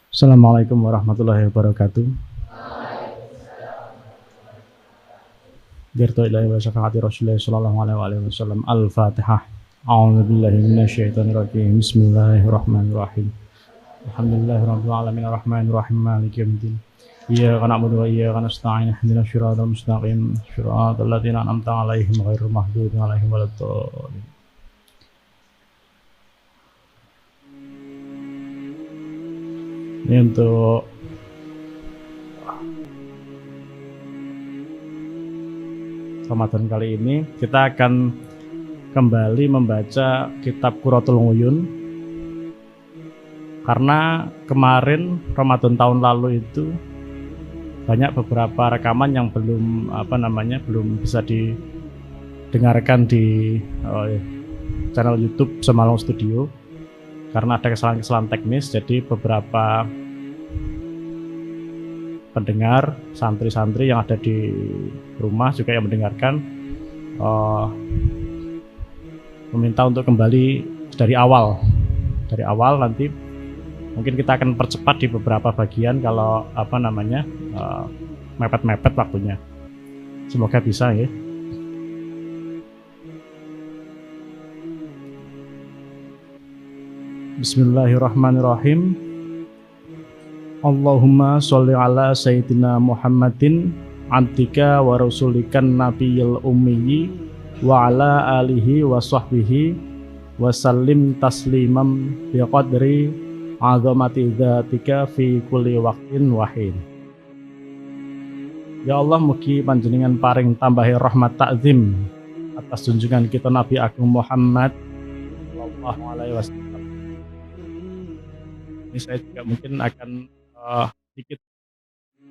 Assalamualaikum warahmatullahi wabarakatuh. Dirtu ilahi wa syafaati Rasulullah sallallahu alaihi wasallam. Al-Fatihah. A'udzu billahi minasyaitonir rajim. Bismillahirrahmanirrahim. Alhamdulillahirabbil alamin arrahmanir rahim maliki yaumiddin. Iyyaka na'budu wa iyyaka nasta'in. Ihdinas siratal mustaqim. Shiratal ladzina an'amta 'alaihim ghairil maghdubi 'alaihim waladdallin. Ini untuk Ramadan kali ini kita akan kembali membaca kitab Qurratul Uyun, karena kemarin Ramadan tahun lalu itu banyak beberapa rekaman yang belum bisa didengarkan di channel YouTube Semalung Studio karena ada kesalahan-kesalahan teknis. Jadi beberapa pendengar, santri-santri yang ada di rumah juga yang mendengarkan meminta untuk kembali dari awal. Nanti mungkin kita akan percepat di beberapa bagian kalau mepet-mepet waktunya. Semoga bisa ya. Bismillahirrahmanirrahim. Allahumma sholli ala sayyidina Muhammadin abdika wa rasulikan nabiyil ummiyi wa ala alihi wa sahbihi wa sallim taslimam biqadri azamati dzatika fi kulli waqtin wahin. Ya Allah, mugi panjenengan paring tambahi rahmat takzim atas junjungan kita Nabi Agung Muhammad sallallahu alaihi wasallam. Ini saya juga mungkin akan sedikit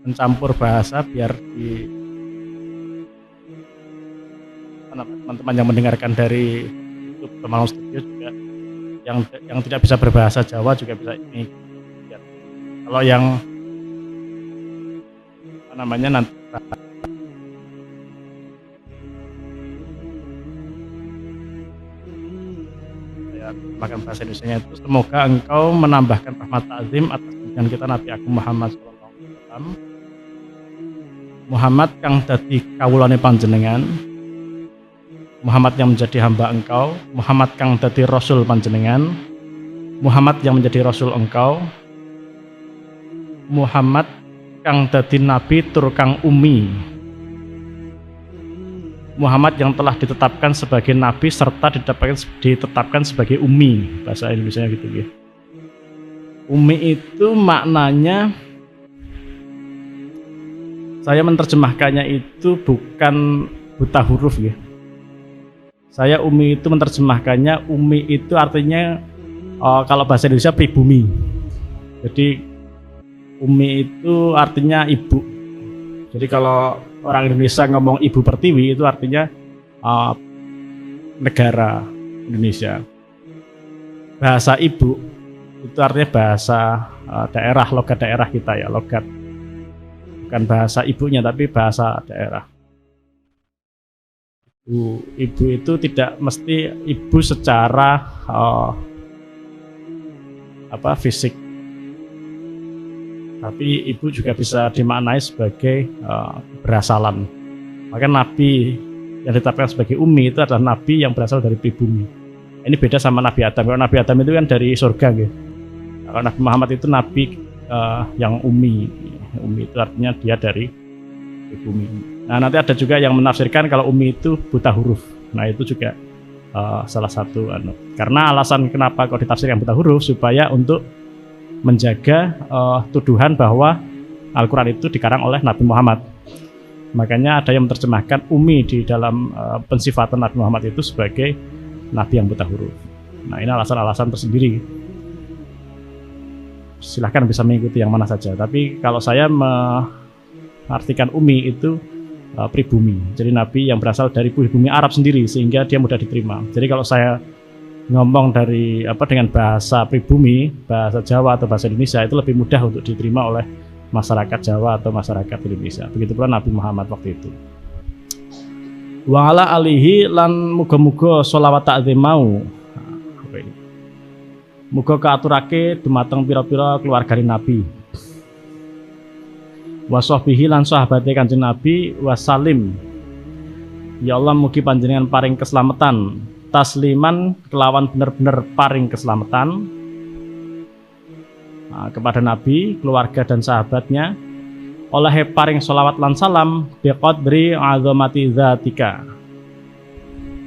mencampur bahasa biar teman-teman yang mendengarkan dari YouTube Semalung Studio juga yang tidak bisa berbahasa Jawa juga bisa ini. Ya. Kalau yang nanti makan bahasa Indonesia itu, semoga engkau menambahkan rahmat ta'zim atas junjungan kita Nabi Agung Muhammad sallallahu alaihi wasallam. Muhammad kang dadi kawulane panjenengan, Muhammad yang menjadi hamba engkau, Muhammad kang dadi rasul panjenengan, Muhammad yang menjadi rasul engkau, Muhammad kang dadi nabi tur kang ummi, Muhammad yang telah ditetapkan sebagai nabi serta ditetapkan sebagai ummi, bahasa Indonesia gitu ya. Ummi itu maknanya, saya menerjemahkannya itu bukan buta huruf ya. Saya ummi itu menerjemahkannya, ummi itu artinya kalau bahasa Indonesia pribumi. Jadi ummi itu artinya ibu. Jadi kalau orang Indonesia ngomong ibu pertiwi itu artinya negara Indonesia. Bahasa ibu itu artinya bahasa daerah, logat daerah kita ya, logat. Bukan bahasa ibunya tapi bahasa daerah. Ibu itu tidak mesti ibu secara fisik, tapi ibu juga bisa dimaknai sebagai berasalan. Maka nabi yang ditetapkan sebagai ummi itu adalah nabi yang berasal dari pribumi. Ini beda sama Nabi Adam. Kalau Nabi Adam itu kan dari surga gitu. Kalau Nabi Muhammad itu nabi yang ummi. Ummi itu artinya dia dari pribumi. Nah, nanti ada juga yang menafsirkan kalau ummi itu buta huruf. Nah, itu juga salah satu karena alasan kenapa kok ditafsirkan buta huruf, supaya untuk menjaga tuduhan bahwa Al-Quran itu dikarang oleh Nabi Muhammad. Makanya ada yang menerjemahkan ummi di dalam pensifatan Nabi Muhammad itu sebagai Nabi yang buta huruf. Nah, ini alasan-alasan tersendiri. Silahkan bisa mengikuti yang mana saja. Tapi kalau saya mengartikan ummi itu pribumi. Jadi Nabi yang berasal dari bumi Arab sendiri, sehingga dia mudah diterima. Jadi kalau saya ngomong dari dengan bahasa pribumi, bahasa Jawa atau bahasa Indonesia, itu lebih mudah untuk diterima oleh masyarakat Jawa atau masyarakat Indonesia. Begitu pula Nabi Muhammad waktu itu. Wa ala alihi lan muga-muga sholawat ta'zim mau. Muga kaaturake dumateng pira-pira keluargane Nabi. Wa sahbihi lan sahabate Kanjeng Nabi wasalim. Ya Allah mugi panjenengan paring keselamatan, tasliman kelawan bener-bener paring keselamatan kepada Nabi, keluarga dan sahabatnya. Oleh paring sholawat lan salam biqadri azamati zatika,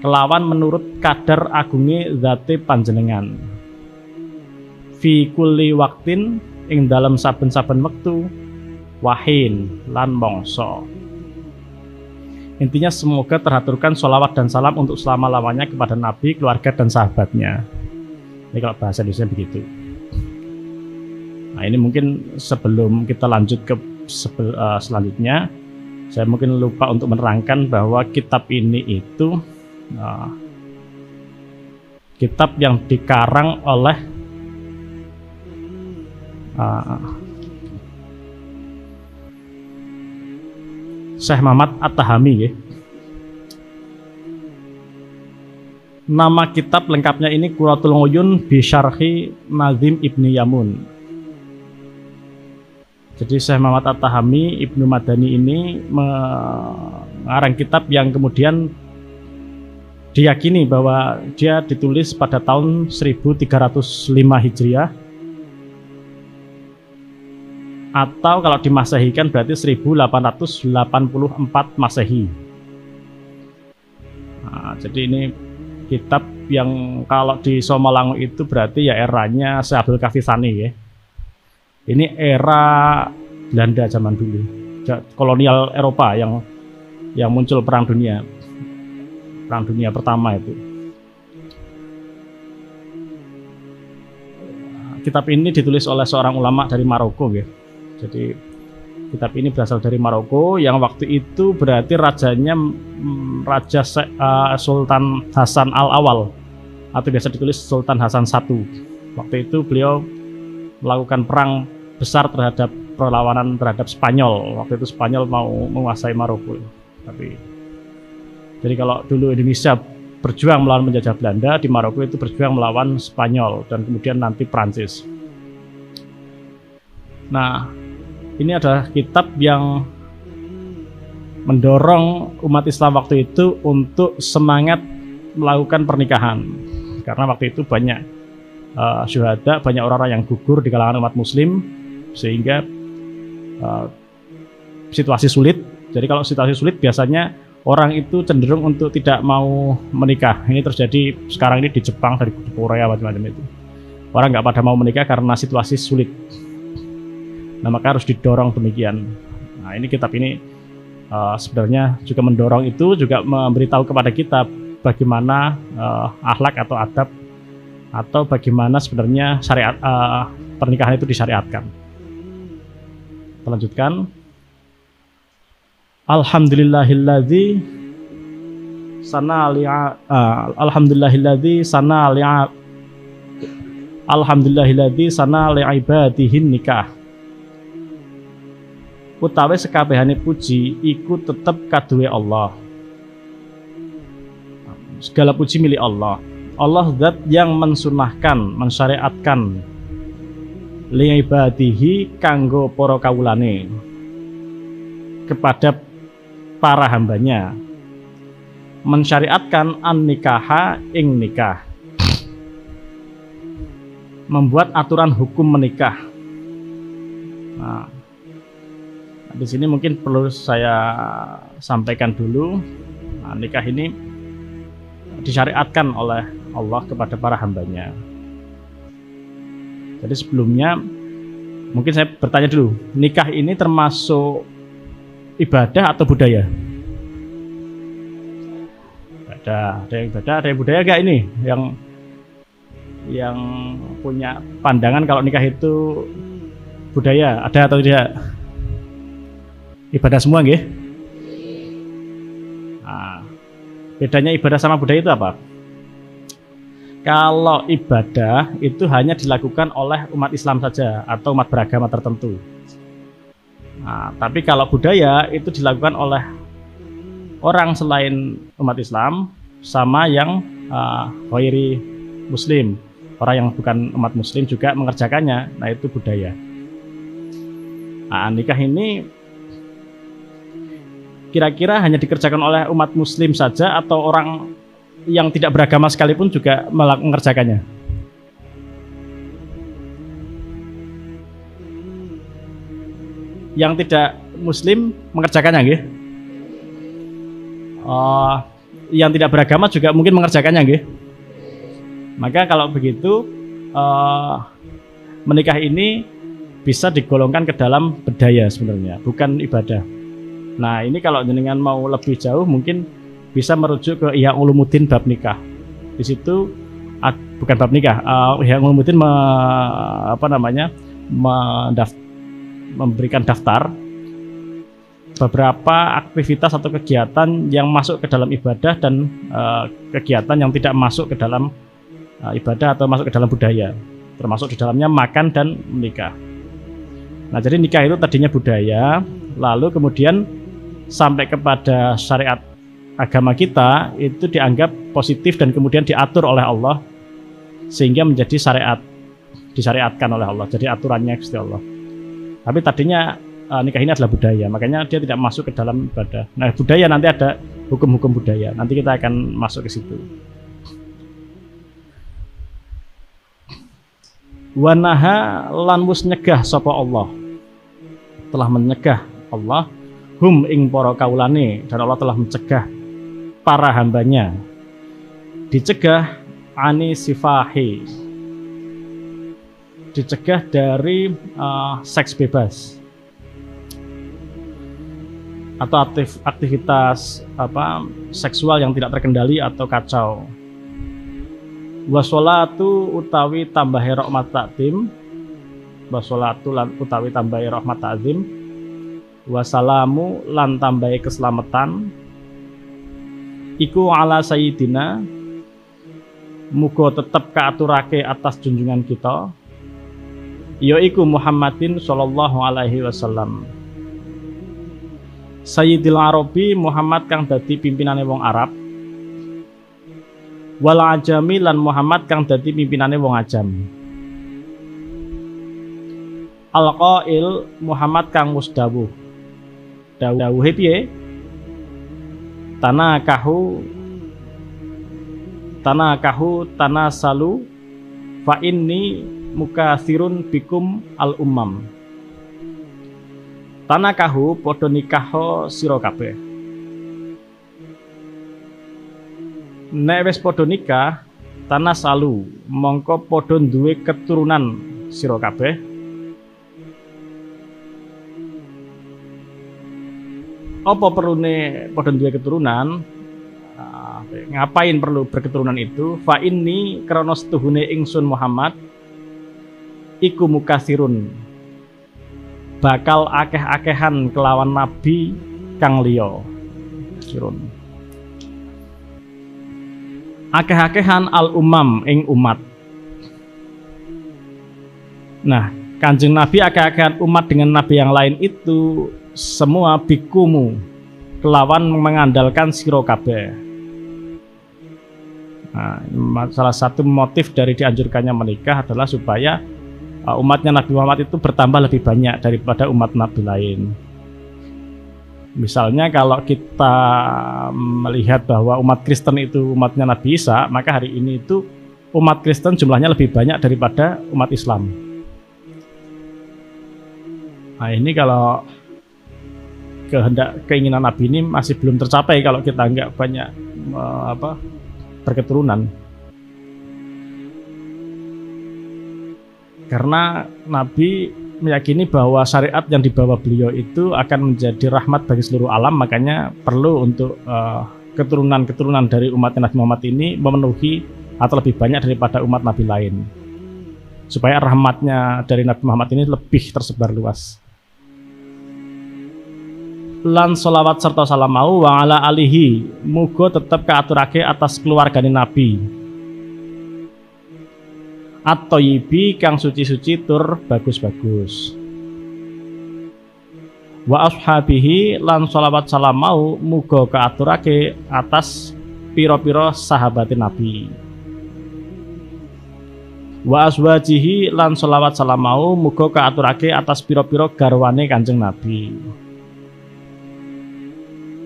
kelawan menurut kadar agunge zate panjenengan, fi kulli waktin ing dalam saben-saben wektu, wahin lan mongso. Intinya semoga terhaturkan sholawat dan salam untuk selama-lamanya kepada Nabi, keluarga dan sahabatnya. Ini kalau bahasa Indonesia begitu. Nah ini mungkin sebelum kita lanjut ke selanjutnya, saya mungkin lupa untuk menerangkan bahwa kitab ini itu kitab yang dikarang oleh Syekh Muhammad At-Tahami ya. Nama kitab lengkapnya ini Qurratul Uyun bi Syarhi Nazim Ibni Yamun. Jadi Syekh Muhammad At-Tahami Ibnu Madani ini mengarang kitab yang kemudian diyakini bahwa dia ditulis pada tahun 1305 Hijriah, atau kalau dimasehikan berarti 1884 Masehi. Nah, jadi ini kitab yang kalau di Somalangu itu berarti ya eranya Syekh Abdul Kafi Sani ya. Ini era Belanda zaman dulu, kolonial Eropa yang muncul perang dunia pertama itu. Kitab ini ditulis oleh seorang ulama dari Maroko ya. Jadi kitab ini berasal dari Maroko yang waktu itu berarti rajanya Raja Sultan Hasan Al-Awal, atau biasa ditulis Sultan Hasan I. Waktu itu beliau melakukan perang besar terhadap perlawanan terhadap Spanyol. Waktu itu Spanyol mau menguasai Maroko. Jadi kalau dulu Indonesia berjuang melawan penjajah Belanda, di Maroko itu berjuang melawan Spanyol dan kemudian nanti Prancis. Nah, ini adalah kitab yang mendorong umat Islam waktu itu untuk semangat melakukan pernikahan, karena waktu itu banyak syuhada, banyak orang-orang yang gugur di kalangan umat muslim, sehingga situasi sulit. Jadi kalau situasi sulit biasanya orang itu cenderung untuk tidak mau menikah. Ini terjadi sekarang ini di Jepang, di Korea, macam-macam itu. Orang nggak pada mau menikah karena situasi sulit. Nah maka harus didorong demikian. Nah ini kitab ini sebenarnya juga mendorong itu, juga memberitahu kepada kita bagaimana akhlak atau adab, atau bagaimana sebenarnya syariat pernikahan itu disyariatkan. Kita lanjutkan. Alhamdulillahilladzi sana li'ibadihin nikah. Utawi sekabehane puji iku tetep kaduwe Allah. Segala puji milik Allah. Allah zat yang mensunahkan, mensyariatkan li'ibadihi kanggo para kawulane, kepada para hambanya, mensyariatkan an-nikaha ing nikah, membuat aturan hukum menikah. Nah, di sini mungkin perlu saya sampaikan dulu. Nah, nikah ini disyariatkan oleh Allah kepada para hambanya. Jadi sebelumnya mungkin saya bertanya dulu, nikah ini termasuk ibadah atau budaya? Ada yang ibadah, ada yang budaya gak ini? Yang punya pandangan kalau nikah itu budaya, ada atau tidak? Ibadah semua nggih? Nah, bedanya ibadah sama budaya itu apa? Kalau ibadah itu hanya dilakukan oleh umat Islam saja atau umat beragama tertentu. Nah, tapi kalau budaya itu dilakukan oleh orang selain umat Islam sama yang ghairi muslim orang yang bukan umat muslim juga mengerjakannya. Nah, itu budaya. Nah, nikah ini kira-kira hanya dikerjakan oleh umat muslim saja atau orang yang tidak beragama sekalipun juga mengerjakannya? Yang tidak muslim mengerjakannya, nggih? Yang tidak beragama juga mungkin mengerjakannya, nggih? Maka kalau begitu menikah ini bisa digolongkan ke dalam budaya sebenarnya, bukan ibadah. Nah, ini kalau jenengan mau lebih jauh mungkin bisa merujuk ke Ihya Ulumuddin bab nikah. Di situ bukan bab nikah, Ihya Ulumuddin memberikan daftar beberapa aktivitas atau kegiatan yang masuk ke dalam ibadah dan kegiatan yang tidak masuk ke dalam ibadah atau masuk ke dalam budaya, termasuk di dalamnya makan dan menikah. Nah, jadi nikah itu tadinya budaya, lalu kemudian sampai kepada syariat agama kita itu dianggap positif dan kemudian diatur oleh Allah sehingga menjadi syariat, disyariatkan oleh Allah, jadi aturannya Gusti Allah. Tapi tadinya nikah ini adalah budaya, makanya dia tidak masuk ke dalam ibadah. Nah, budaya nanti ada hukum-hukum budaya, nanti kita akan masuk ke situ. Wanaha lan wus nyegah sapa Allah, telah menyegah Allah hum ing para kaulane, dan Allah telah mencegah para hambanya, dicegah ani sifahi, dicegah dari seks bebas atau aktivitas seksual yang tidak terkendali atau kacau. Washolatu utawi tambahi rahmat takdim, washolatu lan utawi tambahi rahmat takdim, wasalamu lan tambahi keselamatan, iku ala sayyidina, muga tetep kaaturake atas junjungan kita, yaiku Muhammadin sallallahu alaihi wasallam. Sayyidil Arabi Muhammad kang dadi pimpinane wong Arab, wal ajami lan Muhammad kang dadi pimpinane wong ajam. Al-qail Muhammad kang wis dawuh. Dawuhe piye? Tanakahu tanasalu fa inni mukatsirun bikum al ummam. Tanakahu padha nikaho sira kabeh. Nek wis padha nikah, tanasalu mongko padha duwe keturunan sira kabeh. Apa perlune padha duwe keturunan? Ngapain perlu berketurunan itu? Fa inni krana setuhune ingsun Muhammad iku mukatsirun, bakal akeh-akehan kelawan nabi kang liya. Sirun akeh-akehan al umam ing umat. Nah, Kanjeng Nabi akeh-akehan umat dengan nabi yang lain itu semua bikumu kelawan mengandalkan sira kabeh. Nah, salah satu motif dari dianjurkannya menikah adalah supaya umatnya Nabi Muhammad itu bertambah lebih banyak daripada umat nabi lain. Misalnya kalau kita melihat bahwa umat Kristen itu umatnya Nabi Isa, maka hari ini itu umat Kristen jumlahnya lebih banyak daripada umat Islam. Nah, ini kalau keinginan Nabi ini masih belum tercapai kalau kita nggak banyak berketurunan. Karena Nabi meyakini bahwa syariat yang dibawa beliau itu akan menjadi rahmat bagi seluruh alam, makanya perlu untuk keturunan-keturunan dari umat Nabi Muhammad ini memenuhi atau lebih banyak daripada umat Nabi lain, supaya rahmatnya dari Nabi Muhammad ini lebih tersebar luas. Lan sholawat serta salam mau wa ala alihi muga tetep kaaturake atas keluargane Nabi at-thayyibi kang suci-suci tur bagus-bagus. Wa ashabihi lan sholawat salam mau muga kaaturake atas pira-pira sahabat Nabi. Wa azwajihi lan sholawat salam mau muga kaaturake atas pira-pira garwane Kanjeng Nabi.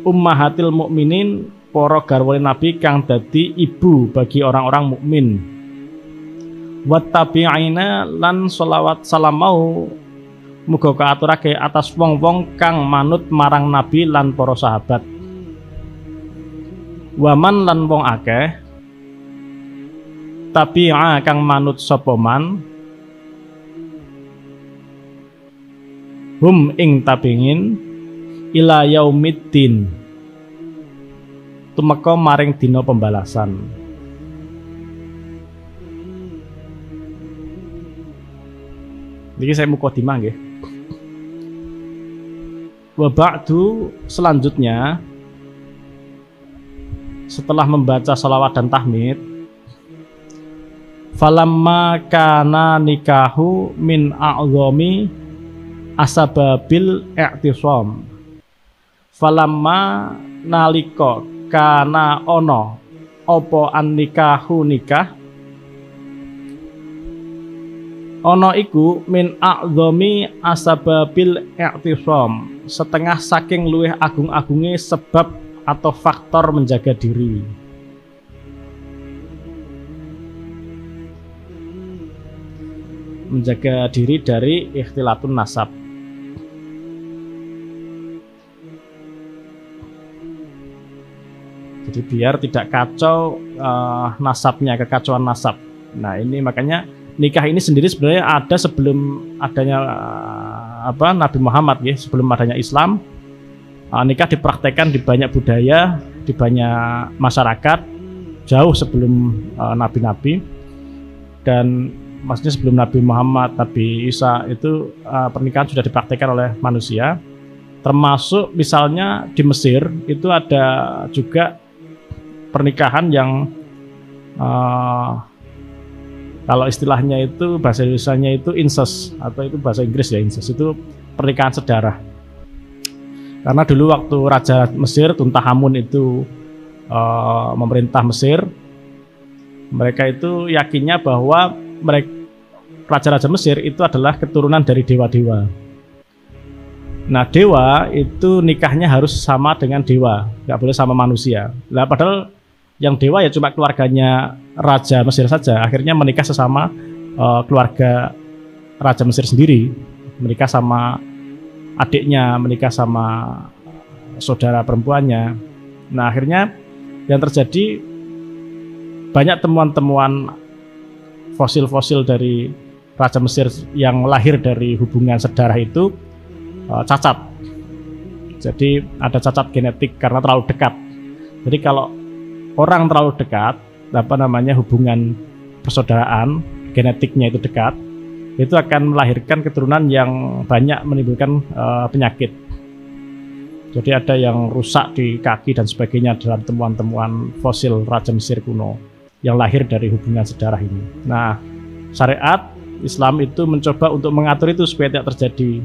Ummahatil mukminin, para garwane Nabi kang dadi ibu bagi orang-orang mukmin. Wattabi'ina lan sholawat salam mau muga kaaturake atas wong-wong kang manut marang Nabi lan para sahabat. Waman lan wong akeh tabi'a kang manut sapa man hum ing tabingin ila yaumiddin tumeka maring dina pembalasan. Niki saya mukadimah nggih. Wa ba'du, selanjutnya setelah membaca shalawat dan tahmid, falamma kana nikahu min a'zami asababil i'tisam. Falamma nalika kana ono apa an nikahu nikah ono iku min a'zami asababil i'tisam, setengah saking luwih agung-agunge sebab atau faktor menjaga diri. Menjaga diri dari ikhtilatun nasab. Jadi biar tidak kacau nasabnya, kekacauan nasab. Nah ini makanya nikah ini sendiri sebenarnya ada sebelum adanya Nabi Muhammad ya, sebelum adanya Islam. Nikah dipraktekkan di banyak budaya, di banyak masyarakat jauh sebelum nabi-nabi, dan maksudnya sebelum Nabi Muhammad, Nabi Isa itu pernikahan sudah dipraktekkan oleh manusia. Termasuk misalnya di Mesir itu ada juga pernikahan yang kalau istilahnya itu bahasa Indonesianya itu incest, atau itu bahasa Inggris ya incest, itu pernikahan sedarah. Karena dulu waktu Raja Mesir Tutankhamun itu memerintah Mesir, mereka itu yakinnya bahwa raja-raja Mesir itu adalah keturunan dari dewa-dewa. Nah dewa itu nikahnya harus sama dengan dewa, nggak boleh sama manusia. Nah padahal yang dewa ya cuma keluarganya Raja Mesir saja. Akhirnya menikah sesama keluarga Raja Mesir sendiri, menikah sama adiknya, menikah sama saudara perempuannya. Nah akhirnya yang terjadi banyak temuan-temuan fosil-fosil dari Raja Mesir yang lahir dari hubungan sedarah itu cacat. Jadi ada cacat genetik karena terlalu dekat. Jadi kalau orang terlalu dekat, hubungan persaudaraan genetiknya itu dekat, itu akan melahirkan keturunan yang banyak menimbulkan penyakit. Jadi ada yang rusak di kaki dan sebagainya dalam temuan-temuan fosil Raja Mesir kuno yang lahir dari hubungan sedarah ini. Nah, syariat Islam itu mencoba untuk mengatur itu supaya tidak terjadi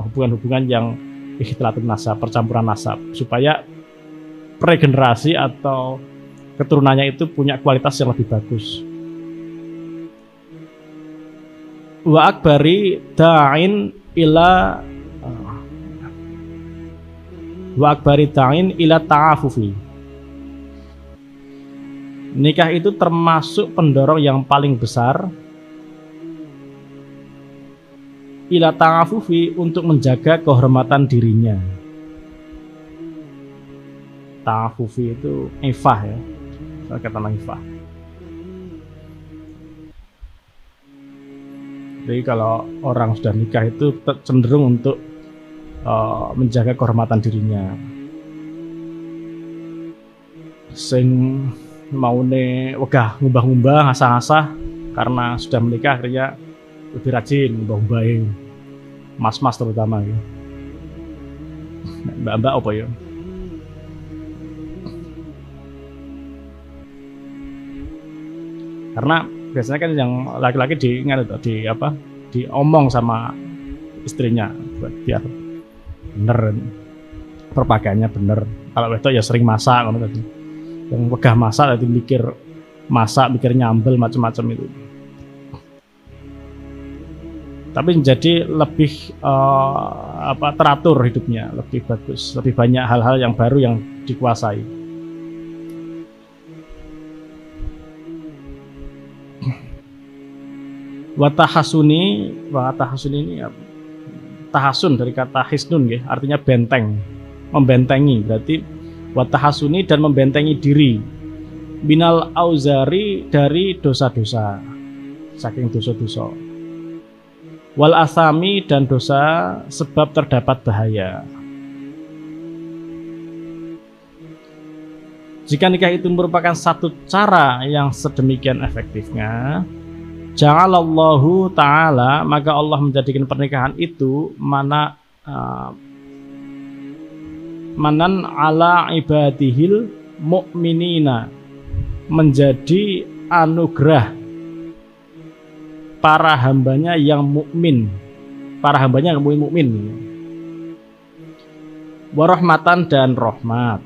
hubungan-hubungan yang ikhtilatun nasab, percampuran nasab, supaya regenerasi atau keturunannya itu punya kualitas yang lebih bagus. Wa akbari da'in ila ta'afufi. Nikah itu termasuk pendorong yang paling besar ila ta'afufi, untuk menjaga kehormatan dirinya. Ta'afufi itu ifah ya, kata ifah. Jadi kalau orang sudah nikah itu cenderung untuk menjaga kehormatan dirinya. Sing maune wegah ngumbah-ngumbah, ngasah-ngasah, karena sudah menikah akhirnya lebih rajin ngumbah-ngumbahin. Mas-mas terutama ya. Mbak-mbak apa ya? Karena biasanya kan yang laki-laki diomong sama istrinya buat biar bener, perpakaiannya bener. Kalau itu ya sering masak, yang wegah masak, nanti mikir masak, mikir nyambel macam-macam itu. tapi menjadi lebih teratur hidupnya, lebih bagus, lebih banyak hal-hal yang baru yang dikuasai. Watahasuni ini tahasun dari kata hisnun ya, artinya benteng, membentengi. Berarti watahasuni dan membentengi diri minal auzari dari dosa-dosa, saking dosa-dosa, wal asami dan dosa sebab terdapat bahaya. Jika nikah itu merupakan satu cara yang sedemikian efektifnya, ja'alallahu ta'ala, maka Allah menjadikan pernikahan itu manan ala ibadihil mu'minina, menjadi anugerah para hambanya yang mukmin, para hambanya yang mukmin, warahmatan dan rahmat,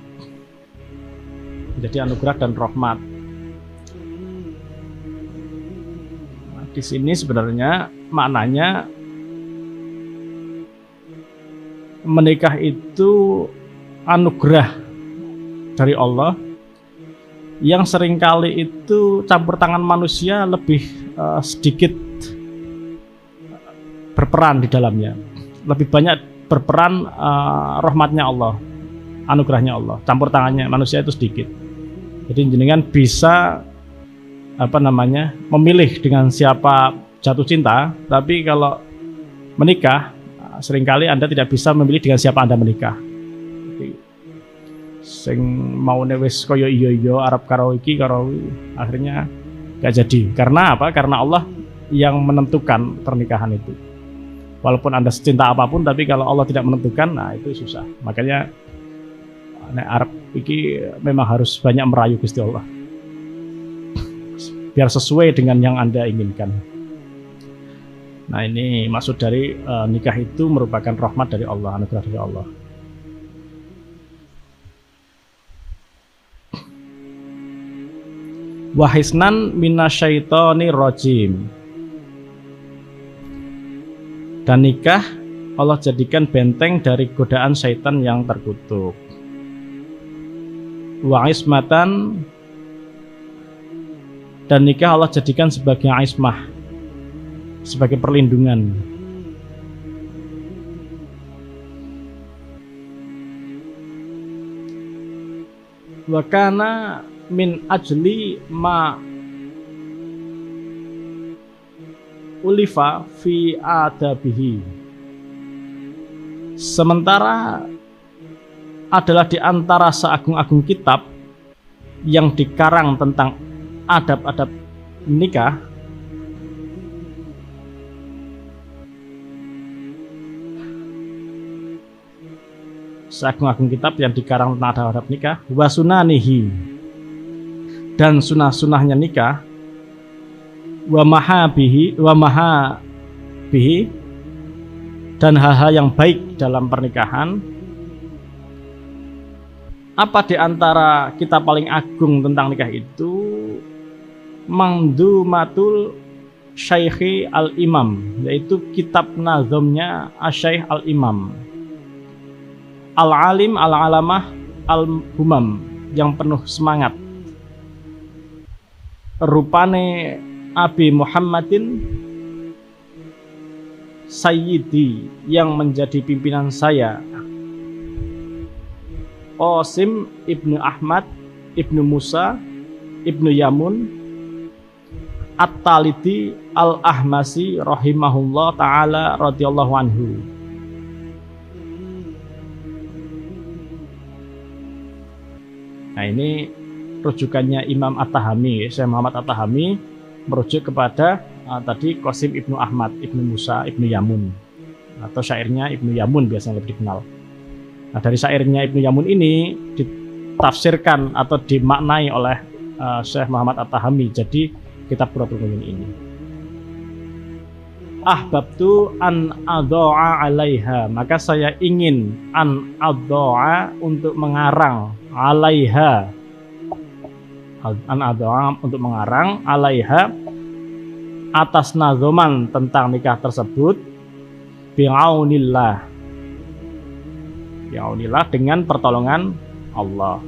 jadi anugerah dan rahmat. Nah, di sini sebenarnya maknanya menikah itu anugerah dari Allah yang seringkali itu campur tangan manusia lebih sedikit berperan di dalamnya, lebih banyak berperan rahmatnya Allah, anugerahnya Allah, campur tangannya manusia itu sedikit. Jadi jenengan bisa memilih dengan siapa jatuh cinta, tapi kalau menikah seringkali Anda tidak bisa memilih dengan siapa Anda menikah. Sing mau wis koyo iyo Arab karo iki akhirnya gak jadi. Karena apa? Karena Allah yang menentukan pernikahan itu. Walaupun Anda secinta apapun, tapi kalau Allah tidak menentukan, nah itu susah. Makanya Arab iki memang harus banyak merayu Gusti Allah biar sesuai dengan yang Anda inginkan. Nah, ini maksud dari nikah itu merupakan rahmat dari Allah, anugerah dari Allah. Wahisnan minasyaitoni rojim, dan nikah Allah jadikan benteng dari godaan syaitan yang terkutuk. Wa ismatan, dan nikah Allah jadikan sebagai ismah, sebagai perlindungan. Wa kana min ajli ma ulifa fi adabihi, sementara adalah di antara seagung-agung kitab yang dikarang tentang adab-adab nikah, seagung-agung kitab yang dikarang tentang adab-adab nikah, wa sunanihi, dan sunah-sunahnya nikah, wa mahabihi, dan hal-hal yang baik dalam pernikahan. Apa di antara kitab paling agung tentang nikah itu? Mangdumatul Syaikhi Al-Imam, yaitu kitab nazomnya Asyaikh Al-Imam Al-Alim Al-Alamah Al-Humam, yang penuh semangat. Rupane Abi Muhammadin Sayyidi, yang menjadi pimpinan saya, Qasim ibnu Ahmad ibnu Musa ibnu Yamun At-Talidi Al-Ahmasi rahimahullah ta'ala radhiyallahu anhu. Nah, ini rujukannya Imam At-Tahami, Syekh Muhammad At-Tahami merujuk kepada tadi Qasim ibnu Ahmad ibnu Musa ibnu Yamun, atau syairnya Ibnu Yamun biasanya lebih dikenal. Nah, dari syairnya Ibnu Yamun ini ditafsirkan atau dimaknai oleh Syekh Muhammad At-Tahami jadi kitab Qurratul Uyun ini. Ahbabtu an adha'a 'alaiha, maka saya ingin an adha'a, untuk mengarang, 'alaiha, an adha'a, untuk mengarang, 'alaiha, atas nazoman tentang nikah tersebut bi'aunillah dengan pertolongan Allah.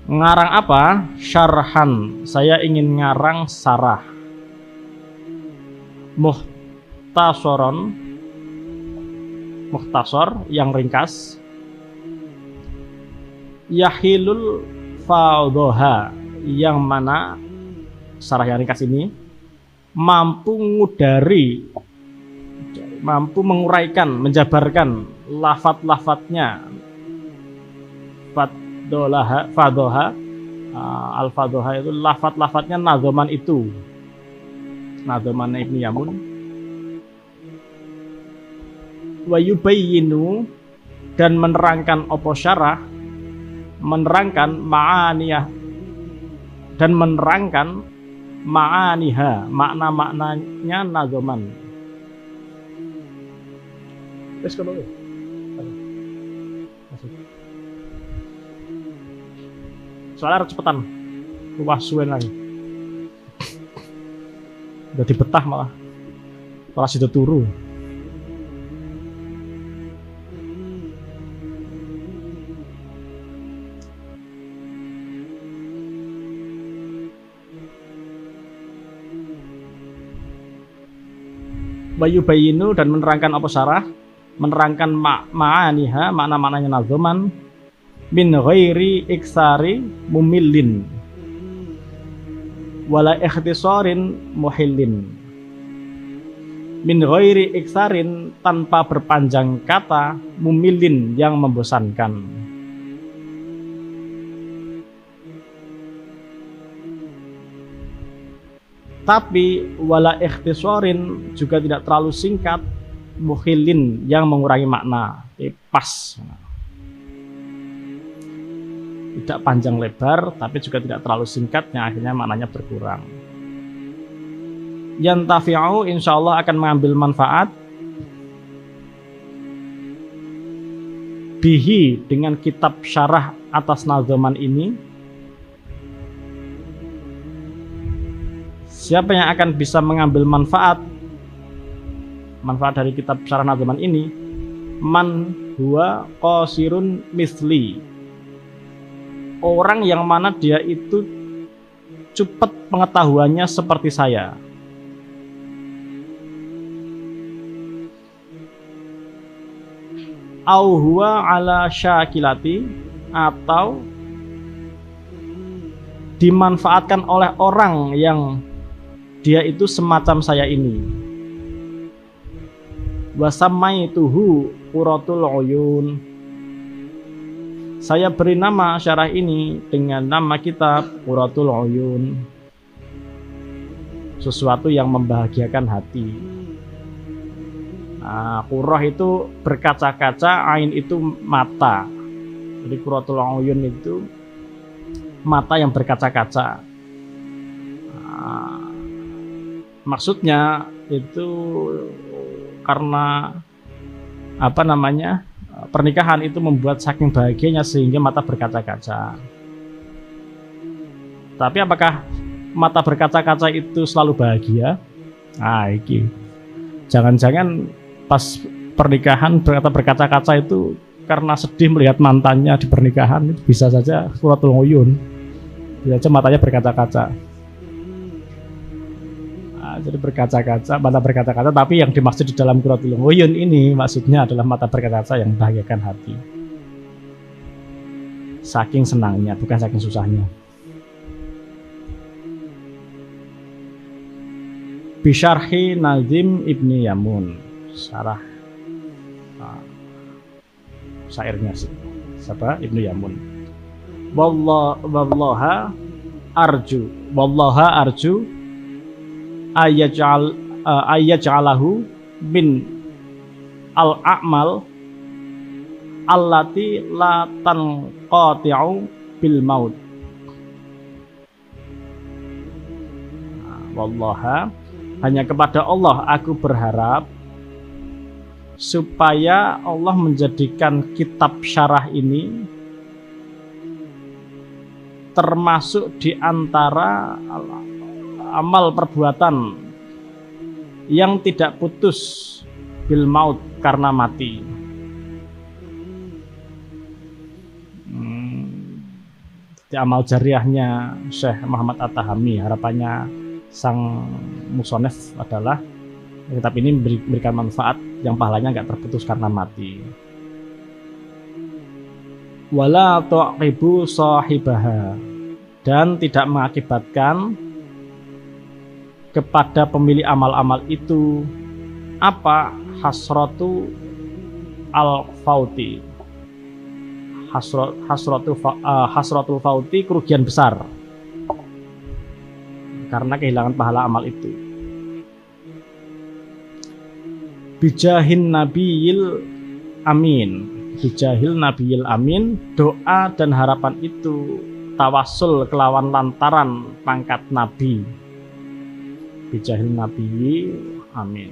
Ngarang apa? Syarhan, saya ingin ngarang sarah. Mukhtasar yang ringkas. Yahilul fadhoha, yang mana sarah yang ringkas ini mampu menguraikan, menjabarkan lafaz-lafaznya. Fadhoha, al-fadhoha itu lafaz-lafaznya nazoman itu, nazoman Ibnu Yamun. Wa yubayyinu, dan menerangkan opo syarah, menerangkan ma'aniyah, dan menerangkan ma'aniha, makna-maknanya nazoman. Wes kono ya. Soalnya harus cepetan, luas suwen lagi. Udah dibetah malah situ turu. Bayu bayinu, dan menerangkan apa syarah, menerangkan ma'aniha, makna-maknanya nazoman, min ghairi iksari mumillin wala ikhtisarin muhillin. Min ghairi iksarin, tanpa berpanjang kata, mumillin, yang membosankan. Tapi wala ikhtisarin, juga tidak terlalu singkat, muhillin, yang mengurangi makna. Pas, tidak panjang lebar, tapi juga tidak terlalu singkat, yang akhirnya maknanya berkurang. Yantafi'u, insyaallah akan mengambil manfaat, bihi, dengan kitab syarah atas nazoman ini. Siapa yang akan bisa mengambil manfaat dari kitab syarah nazoman ini? Man huwa qasirun misli, orang yang mana dia itu cepat pengetahuannya seperti saya. Au huwa ala syakilati, atau dimanfaatkan oleh orang yang dia itu semacam saya ini. Wasamaituhu qurratul uyun, saya beri nama syarah ini dengan nama kitab Qurratul Uyun, sesuatu yang membahagiakan hati. Qurrah itu berkaca-kaca, ain itu mata. Jadi Qurratul Uyun itu mata yang berkaca-kaca. Maksudnya itu karena pernikahan itu membuat saking bahagianya sehingga mata berkaca-kaca. Tapi apakah mata berkaca-kaca itu selalu bahagia? Iki jangan-jangan pas pernikahan mata berkaca-kaca itu karena sedih melihat mantannya di pernikahan, itu bisa saja Qurratul Uyun, bisa saja matanya berkaca-kaca. Jadi berkaca-kaca, mata berkaca-kaca, tapi yang dimaksud di dalam Qurratul Uyun ini maksudnya adalah mata berkaca-kaca yang membahagiakan hati. Saking senangnya, bukan saking susahnya. Bisyarhi Nazim Ibni Yamun, syarah syairnya siapa? Ibnu Yamun. Wallaha arju ayyaj'alahu min al-a'mal allati la tanqati'u bil maut. Wallaha, hanya kepada Allah aku berharap supaya Allah menjadikan kitab syarah ini termasuk di antara amal perbuatan yang tidak putus bil maut karena mati. Di amal jariahnya Syekh Muhammad At-Tahami, harapannya sang musonef adalah kitab ini memberikan manfaat yang pahalanya nggak terputus karena mati. Wala tu'ibu sahibaha, dan tidak mengakibatkan kepada pemilik amal-amal itu apa hasratu al-fauti, hasratul fauti, kerugian besar karena kehilangan pahala amal itu. Bijahin nabiyil amin, bijahil nabiyil amin, doa dan harapan itu tawasul kelawan lantaran pangkat nabi. Bijahil nabiyil amin,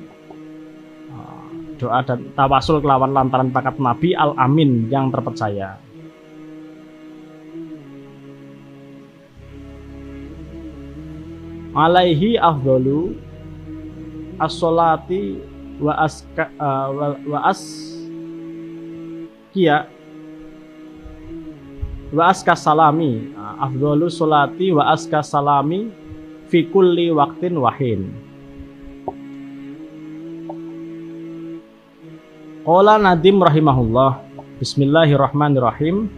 doa dan tawasul kelawan lantaran pangkat nabi al amin yang terpercaya. Alaihi afdalu as-sholati wa aska salami, afdalu sholati wa aska salami fi kulli waqtin wahin. Qala Nadim rahimahullah, bismillahirrahmanirrahim.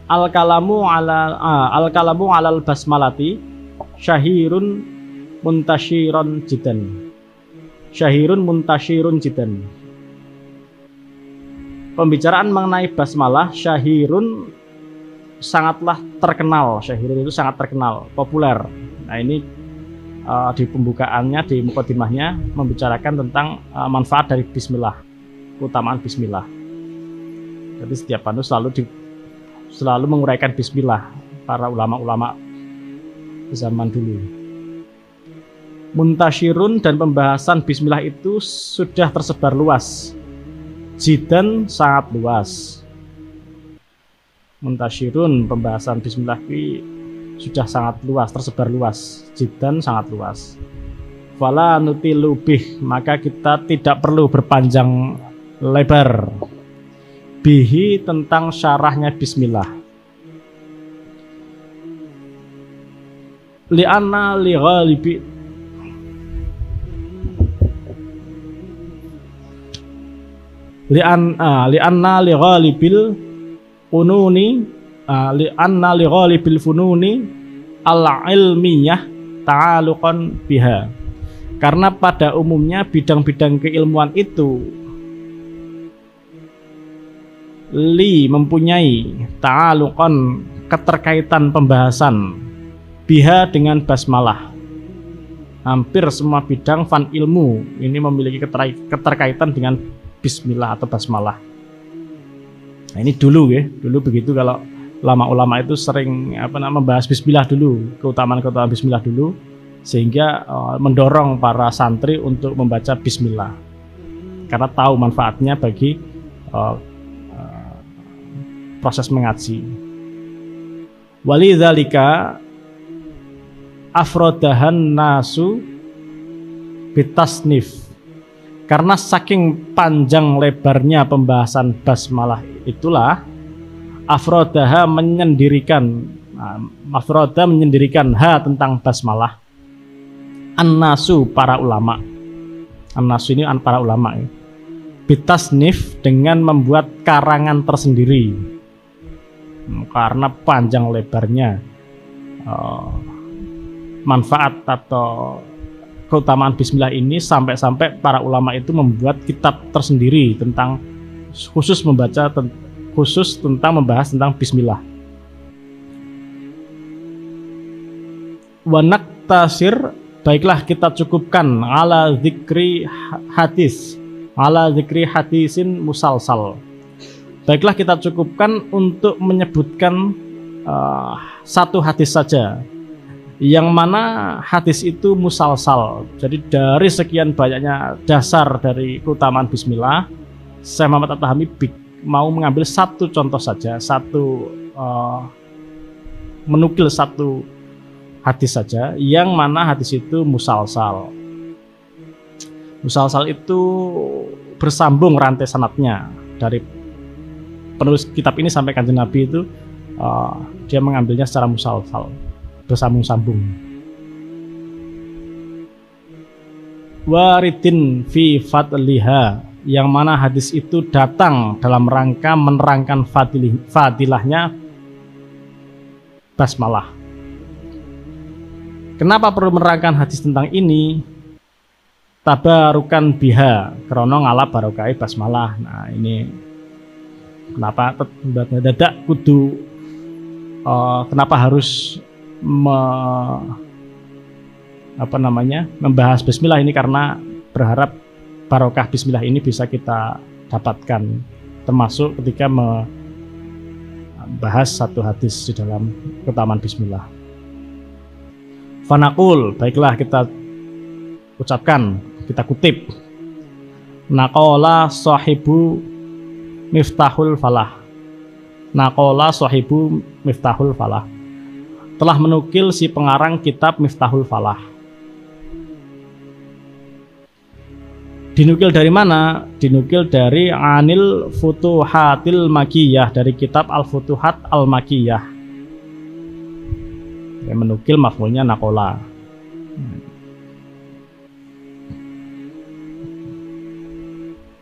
Al-kalamu alal basmalati syahirun muntasyiron jidan. Syahirun muntashirun jidan. Pembicaraan mengenai basmalah syahirun sangatlah terkenal. Syahirun itu sangat terkenal, populer. Nah ini di pembukaannya, di mukadimahnya membicarakan tentang manfaat dari bismillah, keutamaan bismillah. Jadi setiap panu selalu menguraikan bismillah para ulama-ulama zaman dulu. Muntasyirun, dan pembahasan bismillah itu sudah tersebar luas. Jidan, sangat luas. Muntasyirun, pembahasan bismillah ini sudah sangat luas, tersebar luas. Jidan, sangat luas. Fala nutilu bih, maka kita tidak perlu berpanjang lebar bihi tentang syarahnya bismillah. Li'anna li ghalibi li'anna li ghalibil fununi li'anna li ghalibil fununi al-ilmiyah ta'aluqan biha, karena pada umumnya bidang-bidang keilmuan itu mempunyai ta'aluqan, keterkaitan pembahasan biha dengan basmalah. Hampir semua bidang fan ilmu ini memiliki keterkaitan dengan bismillah atau basmalah. Nah, ini dulu begitu, kalau lama ulama itu sering membahas bismillah dulu, keutamaan bismillah dulu, sehingga mendorong para santri untuk membaca bismillah karena tahu manfaatnya bagi proses mengaji. Walidzalika afrodahan nasu bitasnif, karena saking panjang lebarnya pembahasan basmalah itulah afrodaha menyendirikan tentang basmalah an-nasu, para ulama. An-nasu ini para ulama ya. Bitasnif, dengan membuat karangan tersendiri. Karena panjang lebarnya manfaat atau keutamaan bismillah ini, sampai-sampai para ulama itu membuat kitab tersendiri tentang khusus tentang membahas tentang bismillah. Wa naktasir, baiklah kita cukupkan ala zikri hadisin musalsal. Baiklah kita cukupkan untuk menyebutkan satu hadis saja, yang mana hadis itu musalsal. Jadi dari sekian banyaknya dasar dari keutamaan bismillah, Syekh Muhammad At-Tahami mau mengambil satu contoh saja, menukil satu hadis saja, yang mana hadis itu musalsal. Musalsal itu bersambung rantai sanadnya dari penulis kitab ini sampai Kanjeng Nabi itu, dia mengambilnya secara musalsal, bersambung-sambung. Waridin fi fadliha, yang mana hadis itu datang dalam rangka menerangkan fadilahnya basmalah. Kenapa perlu menerangkan hadis tentang ini? Tabarukan biha, krono ngalap barokai basmalah. Nah ini kenapa dadak kudu, kenapa harus membahas bismillah ini, karena berharap barokah bismillah ini bisa kita dapatkan, termasuk ketika membahas satu hadis di dalam keutamaan bismillah. Fanaqul, baiklah kita ucapkan, kita kutip. Naqala sahibu miftahul falah. Naqala sahibu miftahul falah. Telah menukil si pengarang kitab Miftahul Falah. Dinukil dari mana? Dinukil dari Anil Futuhatil Makiyah, dari kitab Al-Futuhat Al-Makiyah. Yang menukil maf'ulnya naqala.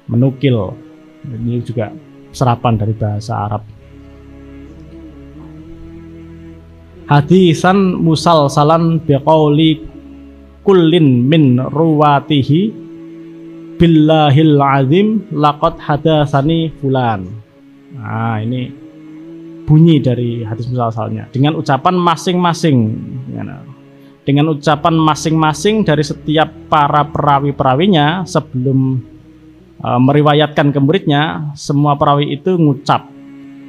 Menukil. Ini juga serapan dari bahasa Arab. Hadisan musalsalan biqauli kullin min ruwatihi billahil azim laqad hadatsani fulan. Nah, ini bunyi dari hadis musalsalnya dengan ucapan masing-masing. Dengan ucapan masing-masing dari setiap para perawi-perawinya sebelum meriwayatkan ke muridnya, semua perawi itu ngucap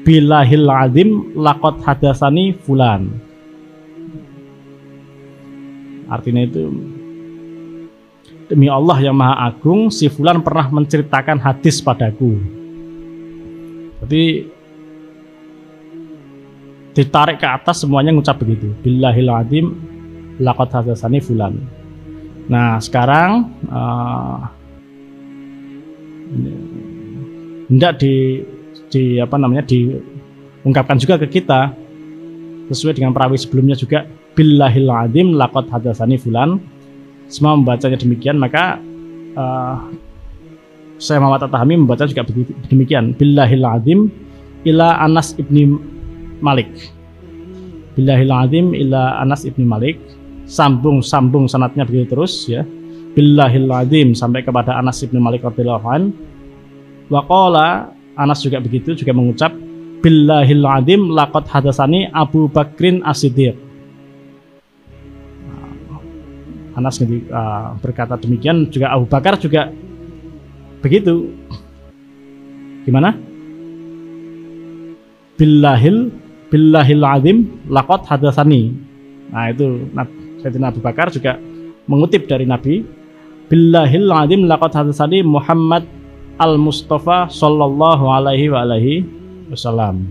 billahil azim laqad hadatsani fulan. Artinya itu, demi Allah yang Maha Agung, si fulan pernah menceritakan hadis padaku. Jadi ditarik ke atas, semuanya ngucap begitu, billahil azim laqad hadatsani fulan. Nah sekarang hendak diungkapkan juga ke kita sesuai dengan perawi sebelumnya juga, billahil azim laqad hadatsani fulan. Semua membacanya demikian, maka saya Muhammad At-Tahami membaca juga demikian, billahil azim ila Anas ibni Malik. Billahil azim ila Anas ibni Malik, sambung sanadnya begitu terus ya, billahil azim sampai kepada Anas ibni Malik radhiyallahu anhu. Wa qala, Anas juga begitu, juga mengucap billahil azim laqad hadatsani Abu Bakrin As-Siddiq. Anas berkata demikian, juga Abu Bakar juga begitu. Gimana? Billahil azim laqad hadatsani. Nah itu Sayyidina Abu Bakar juga mengutip dari Nabi, billahil azim laqad hadatsani Muhammad al-Mustafa sallallahu alaihi wasallam.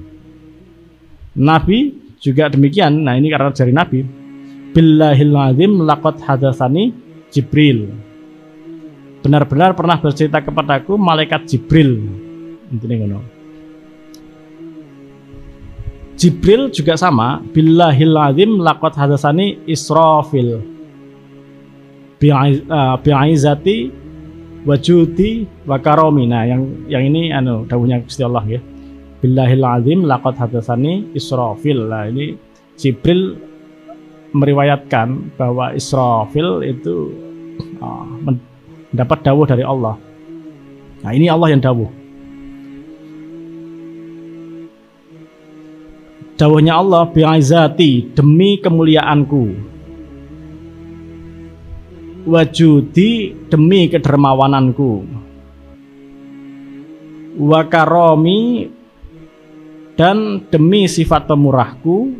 Nabi juga demikian. Nah ini karena dari Nabi, billahil azim laqad hadatsani Jibril. Benar-benar pernah bercerita kepadaku malaikat Jibril. Intinya ngono. Jibril juga sama, billahil azim laqad hadatsani Israfil bi'izati wajudi wa karomi. Nah yang ini dawuhnya Gusti Allah ya. Billahil azim laqad hadatsani Israfil. Nah ini Jibril meriwayatkan bahwa Israfil itu mendapat dawuh dari Allah. Nah ini Allah yang dawuh. Dawuhnya Allah, bi'izati, demi kemuliaanku, wajudi, demi kedermawananku, wa karomi, dan demi sifat pemurahku,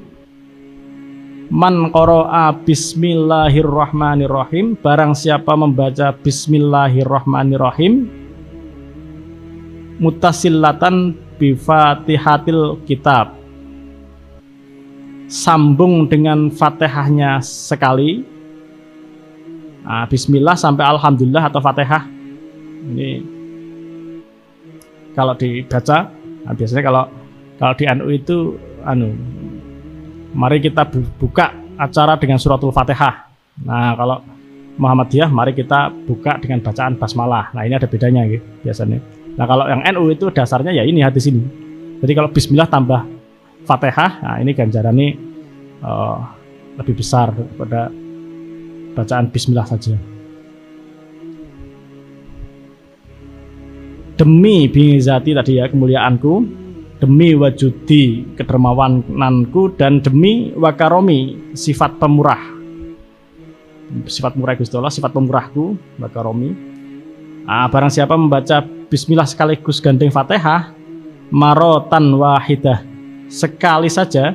man qara'a bismillahirrahmanirrahim, barang siapa membaca bismillahirrahmanirrahim, mutasillatan bi fatihatil kitab, sambung dengan Fatihahnya sekali. Nah, Bismillah sampai Alhamdulillah atau Fatihah. Ini kalau dibaca, nah biasanya kalau di NU itu mari kita buka acara dengan suratul Fatihah. Nah, kalau Muhammadiyah mari kita buka dengan bacaan basmalah. Nah, ini ada bedanya gitu biasanya. Nah, kalau yang NU itu dasarnya ya ini hadis ini. Jadi kalau Bismillah tambah Fatihah, nah ini ganjarannya lebih besar daripada bacaan Bismillah saja. Demi bingizati tadi ya, kemuliaanku, demi wajudi kedermawananku, dan demi wakaromi sifat pemurah, sifat murah Gusti Allah, sifat pemurahku, wakaromi. Barang siapa membaca Bismillah sekaligus gandeng Fatihah marotan wahidah, sekali saja,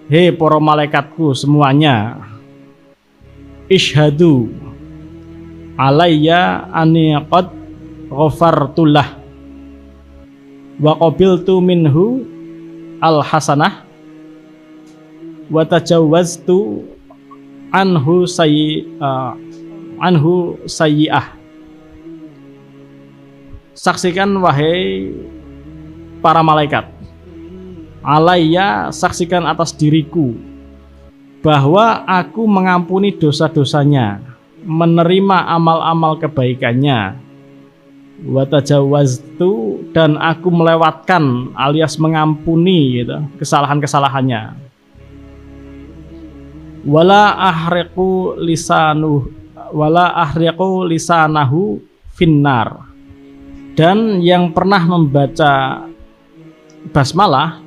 hei para malaikatku semuanya, ishhadu alayya ani qad ghafartullah wa qabiltu minhu al hasanah wa tajawwaztu anhu sayyi'ah. Saksikan wahai para malaikat, alayya, saksikan atas diriku, bahwa aku mengampuni dosa-dosanya, menerima amal-amal kebaikannya, wa tajawwaztu, dan aku melewatkan alias mengampuni gitu, kesalahan-kesalahannya. Wala ahriqu lisanahu finnar, dan yang pernah membaca basmalah,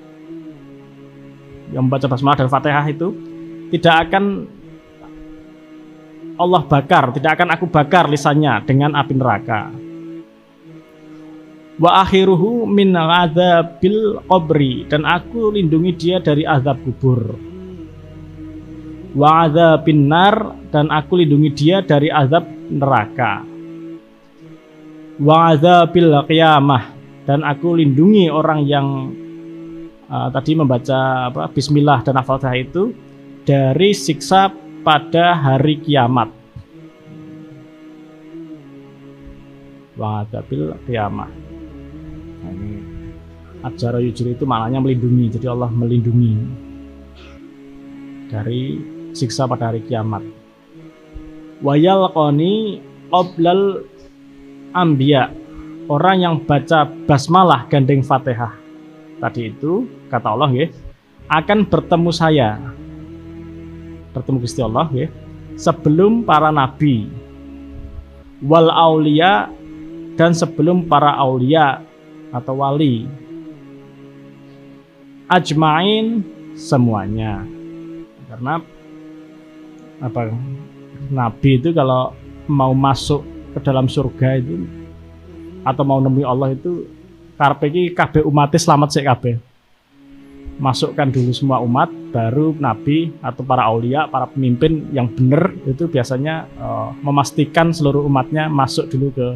dan Fatihah itu tidak akan Allah bakar, tidak akan aku bakar lisannya dengan api neraka. Wa akhiruhu min adzabil qabri, dan aku lindungi dia dari azab kubur. Wa adzabin nar, dan aku lindungi dia dari azab neraka. Wa adzabil qiyamah, dan aku lindungi orang yang tadi membaca Bismillah dan Al-Fatihah itu dari siksa pada hari kiamat. Wa adzabil qiyamah. Nah, ini Ajara yujri itu maknanya melindungi. Jadi Allah melindungi dari siksa pada hari kiamat. Wa yalqani qablal anbiya, orang yang baca basmalah gandeng Fatihah tadi itu, kata Allah ya, akan bertemu saya, bertemu Gusti Allah ya, sebelum para nabi, wal aulia, dan sebelum para aulia atau wali, ajmain, semuanya. Karena apa, nabi itu kalau mau masuk ke dalam surga itu atau mau nemui Allah itu karepe iki kabeh umat selamat sik kabeh. Masukkan dulu semua umat, baru nabi atau para aulia, para pemimpin yang benar itu biasanya memastikan seluruh umatnya masuk dulu ke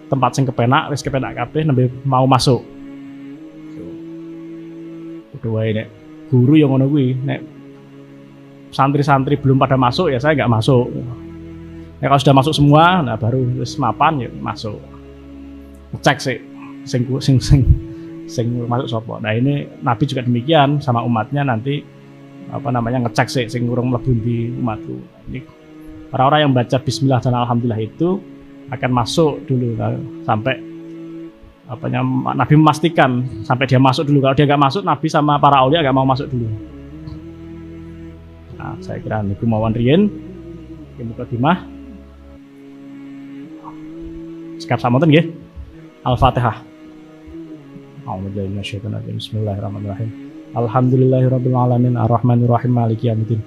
tempat sing kepenak, wis kepenak kabeh nembe mau masuk. Kudu wae nek guru yang ngono kuwi, nek santri-santri belum pada masuk ya saya nggak masuk. Ya kalau sudah masuk semua, nah baru wis mapan ya masuk. Cek sih sing masuk sapa. Nah ini Nabi juga demikian sama umatnya, nanti ngecek sih sing urung mlebu di umatku. Ini orang-orang yang baca bismillah dan alhamdulillah itu akan masuk dulu sampai Nabi memastikan sampai dia masuk dulu. Kalau dia nggak masuk, Nabi sama para aulia nggak mau masuk dulu. Nah, saya kira niku mawon riyen mukadimah. Sekap samonten nggih. Al-Fatihah. A'udzubillahi minasyaitonir rajim. Bismillahirrahmanirrahim. Alhamdulillahirabbil alamin arrahmanirrahim maliki yaumiddin.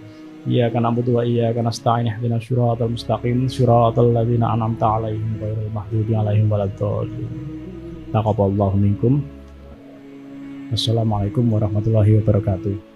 Iyyaka na'budu wa iyyaka nasta'in ihdinas siratal mustaqim siratal ladzina an'amta 'alaihim ghairil maghdubi 'alaihim waladdallin. Taqabbalallahu minkum. Wassalamualaikum warahmatullahi wabarakatuh.